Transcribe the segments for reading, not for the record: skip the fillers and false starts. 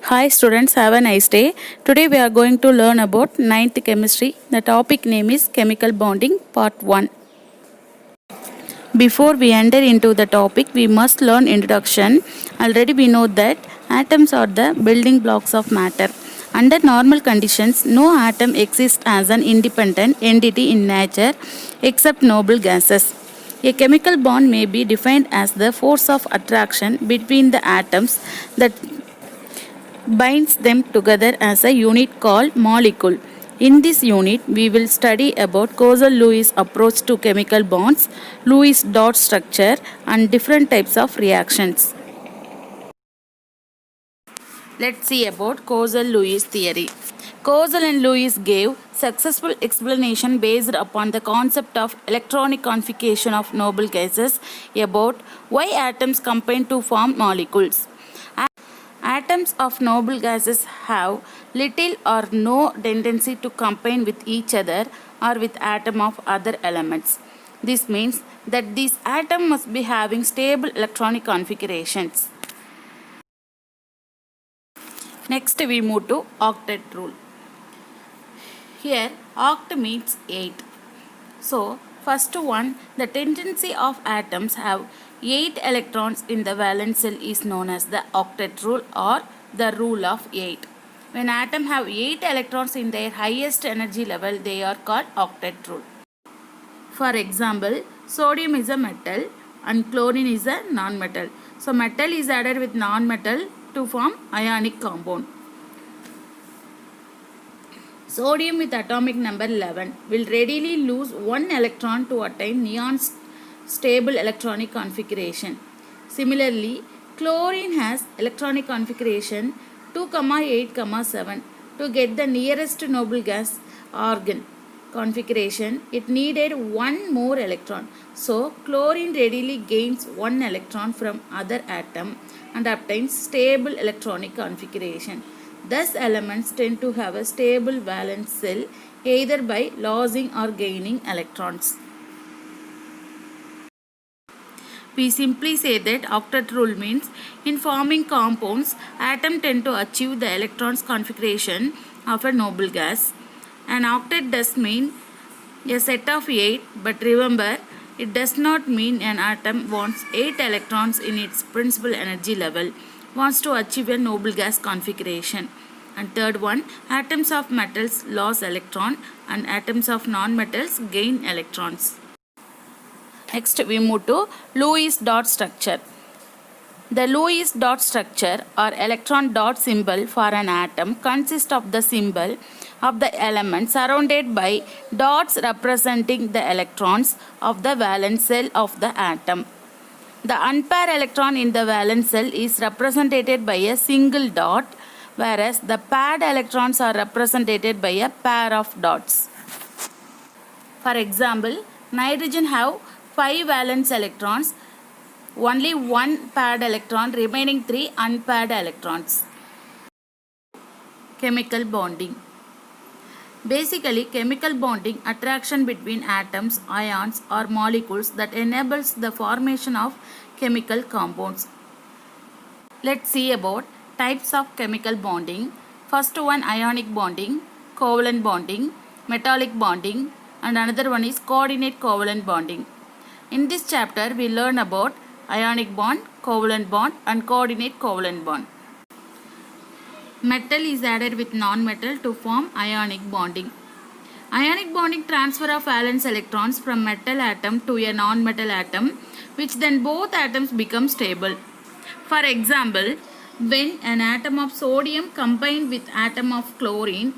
Hi students, have a nice day. Today we are going to learn about ninth chemistry. The topic name is chemical bonding part 1. Before we enter into the topic, we must learn introduction. Already we know that atoms are the building blocks of matter. Under normal conditions, no atom exists as an independent entity in nature except noble gases. A chemical bond may be defined as the force of attraction between the atoms that binds them together as a unit called molecule. In this unit, we will study about Coasal-Lewis approach to chemical bonds, Lewis dot structure, and different types of reactions. Let's see about Coasal-Lewis theory. Coasal and Lewis gave successful explanation based upon the concept of electronic configuration of noble gases about why atoms combine to form molecules. Atoms of noble gases have little or no tendency to combine with each other or with atoms of other elements. This means that these atoms must be having stable electronic configurations. Next we move to octet rule. Here oct means 8. So first one, the tendency of atoms have 8 electrons in the valence shell is known as the octet rule or the rule of 8. When atoms have 8 electrons in their highest energy level, they are called octet rule. For example, sodium is a metal and chlorine is a non-metal. So metal is added with non-metal to form ionic compound. Sodium with atomic number 11 will readily lose 1 electron to attain neon stable electronic configuration. Similarly, chlorine has electronic configuration 2, 8, 7. To get the nearest noble gas argon configuration, it needed 1 more electron. So, chlorine readily gains 1 electron from other atom and obtains stable electronic configuration. Thus, elements tend to have a stable valence shell either by losing or gaining electrons. We simply say that octet rule means in forming compounds, atoms tend to achieve the electrons configuration of a noble gas. An octet does mean a set of 8, but remember, it does not mean an atom wants 8 electrons in its principal energy level, wants to achieve a noble gas configuration. And third one, atoms of metals lose electron and atoms of non-metals gain electrons. Next we move to Lewis dot structure. The Lewis dot structure or electron dot symbol for an atom consists of the symbol of the element surrounded by dots representing the electrons of the valence shell of the atom. The unpaired electron in the valence shell is represented by a single dot, whereas the paired electrons are represented by a pair of dots. For example, nitrogen have 5 valence electrons, only 1 paired electron, remaining 3 unpaired electrons. Chemical bonding. Basically, chemical bonding, attraction between atoms, ions or molecules that enables the formation of chemical compounds. Let's see about types of chemical bonding. First one, ionic bonding, covalent bonding, metallic bonding, and another one is coordinate covalent bonding. In this chapter, we learn about ionic bond, covalent bond, and coordinate covalent bond. Metal is added with non-metal to form ionic bonding. Ionic bonding transfer of valence electrons from metal atom to a non-metal atom, which then both atoms become stable. For example, when an atom of sodium combined with atom of chlorine,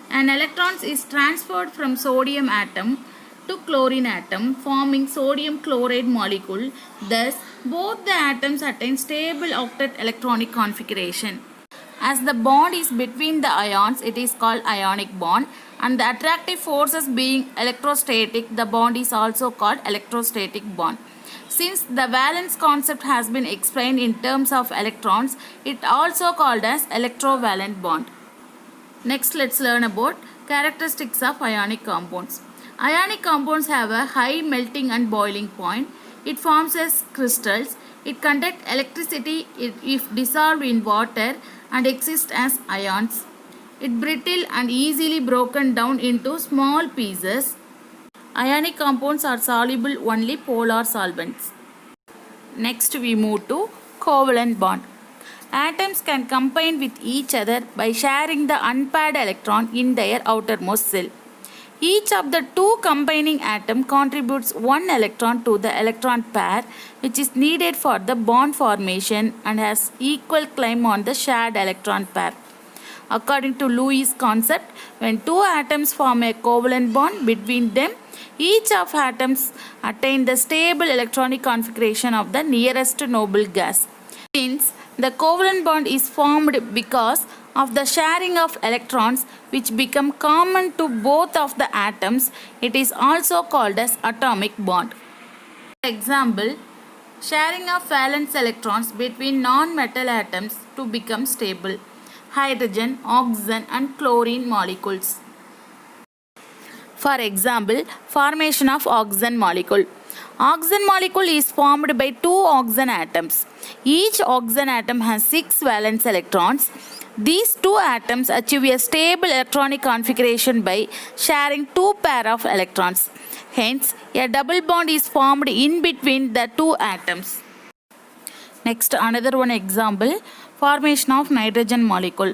an electron is transferred from sodium atom to chlorine atom, forming sodium chloride molecule. Thus, both the atoms attain stable octet electronic configuration. As the bond is between the ions, it is called ionic bond, and the attractive forces being electrostatic, the bond is also called electrostatic bond. Since the valence concept has been explained in terms of electrons, it also called as electrovalent bond. Next, let's learn about characteristics of ionic compounds. Ionic compounds have a high melting and boiling point. It forms as crystals. It conducts electricity if dissolved in water and exist as ions. It brittle and easily broken down into small pieces. Ionic compounds are soluble only polar solvents. Next we move to covalent bond. Atoms can combine with each other by sharing the unpaired electron in their outermost shell. Each of the two combining atoms contributes one electron to the electron pair which is needed for the bond formation and has equal claim on the shared electron pair. According to Lewis' concept, when two atoms form a covalent bond between them, each of atoms attain the stable electronic configuration of the nearest noble gas. Since the covalent bond is formed because of the sharing of electrons which become common to both of the atoms, it is also called as atomic bond. For example, sharing of valence electrons between non-metal atoms to become stable. Hydrogen, oxygen and chlorine molecules. For example, formation of oxygen molecule. Oxygen molecule is formed by two oxygen atoms. Each oxygen atom has 6 valence electrons. These two atoms achieve a stable electronic configuration by sharing two pair of electrons. Hence, a double bond is formed in between the two atoms. Next, another one example, formation of nitrogen molecule.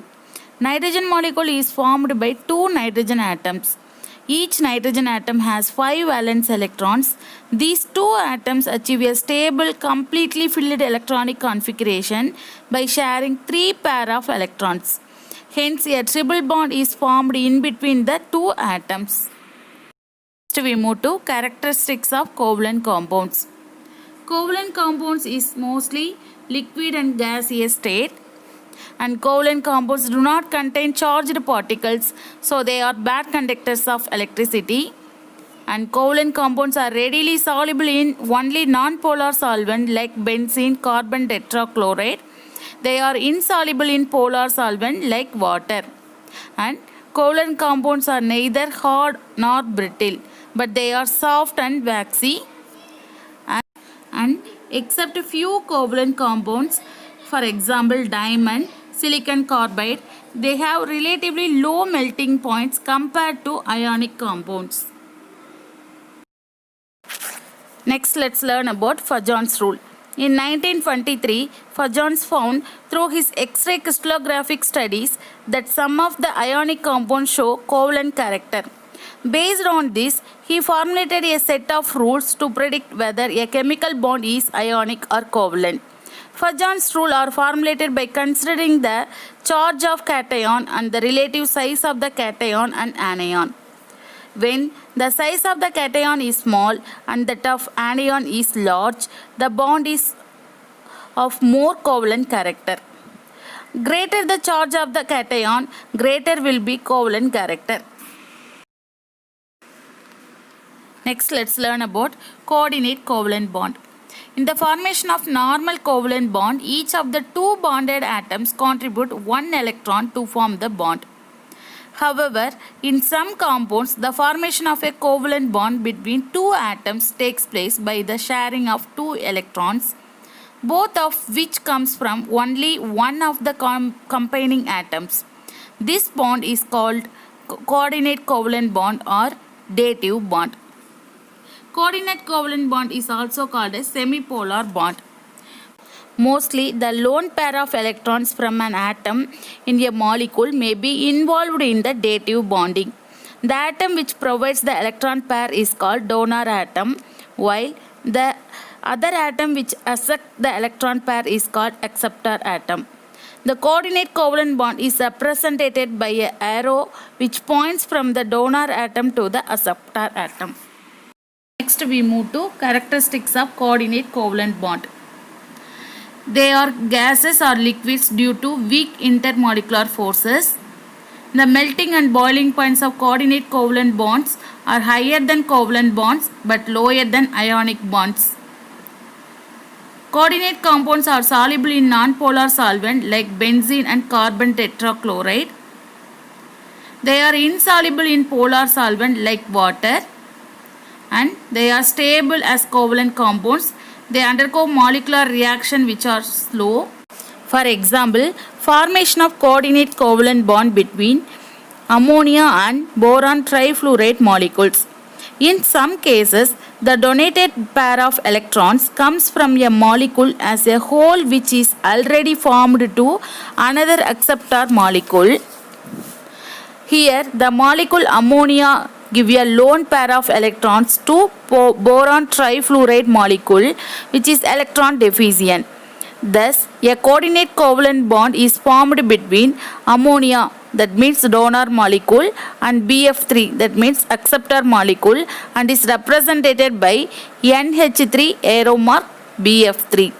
Nitrogen molecule is formed by two nitrogen atoms. Each nitrogen atom has 5 valence electrons. These two atoms achieve a stable, completely filled electronic configuration by sharing 3 pair of electrons. Hence, a triple bond is formed in between the two atoms. Next, we move to characteristics of covalent compounds. Covalent compounds is mostly liquid and gaseous state. And covalent compounds do not contain charged particles, so they are bad conductors of electricity. And covalent compounds are readily soluble in only non-polar solvent like benzene, carbon tetrachloride. They are insoluble in polar solvent like water. And covalent compounds are neither hard nor brittle, but they are soft and waxy. And except a few covalent compounds, for example diamond, silicon carbide, they have relatively low melting points compared to ionic compounds. Next, let's learn about Fajon's rule. In 1923, Fajon found through his X-ray crystallographic studies that some of the ionic compounds show covalent character. Based on this, he formulated a set of rules to predict whether a chemical bond is ionic or covalent. Fajon's rules are formulated by considering the charge of cation and the relative size of the cation and anion. When the size of the cation is small and that of anion is large, the bond is of more covalent character. Greater the charge of the cation, greater will be covalent character. Next, let's learn about coordinate covalent bond. In the formation of normal covalent bond, each of the two bonded atoms contribute one electron to form the bond. However, in some compounds, the formation of a covalent bond between two atoms takes place by the sharing of two electrons, both of which comes from only one of the combining atoms. This bond is called coordinate covalent bond or dative bond. Coordinate covalent bond is also called a semipolar bond. Mostly, the lone pair of electrons from an atom in a molecule may be involved in the dative bonding. The atom which provides the electron pair is called donor atom, while the other atom which accepts the electron pair is called acceptor atom. The coordinate covalent bond is represented by an arrow which points from the donor atom to the acceptor atom. Next, we move to characteristics of coordinate covalent bond. They are gases or liquids due to weak intermolecular forces. The melting and boiling points of coordinate covalent bonds are higher than covalent bonds but lower than ionic bonds. Coordinate compounds are soluble in non-polar solvent like benzene and carbon tetrachloride. They are insoluble in polar solvent like water. And they are stable as covalent compounds. They undergo molecular reaction which are slow. For example, Formation of coordinate covalent bond between ammonia and boron trifluoride molecules. In some cases, the donated pair of electrons comes from a molecule as a whole which is already formed to another acceptor molecule. Here, the molecule ammonia give a lone pair of electrons to boron trifluoride molecule which is electron deficient. Thus, a coordinate covalent bond is formed between ammonia, that means donor molecule, and BF3, that means acceptor molecule, and is represented by NH3 arrow mark BF3.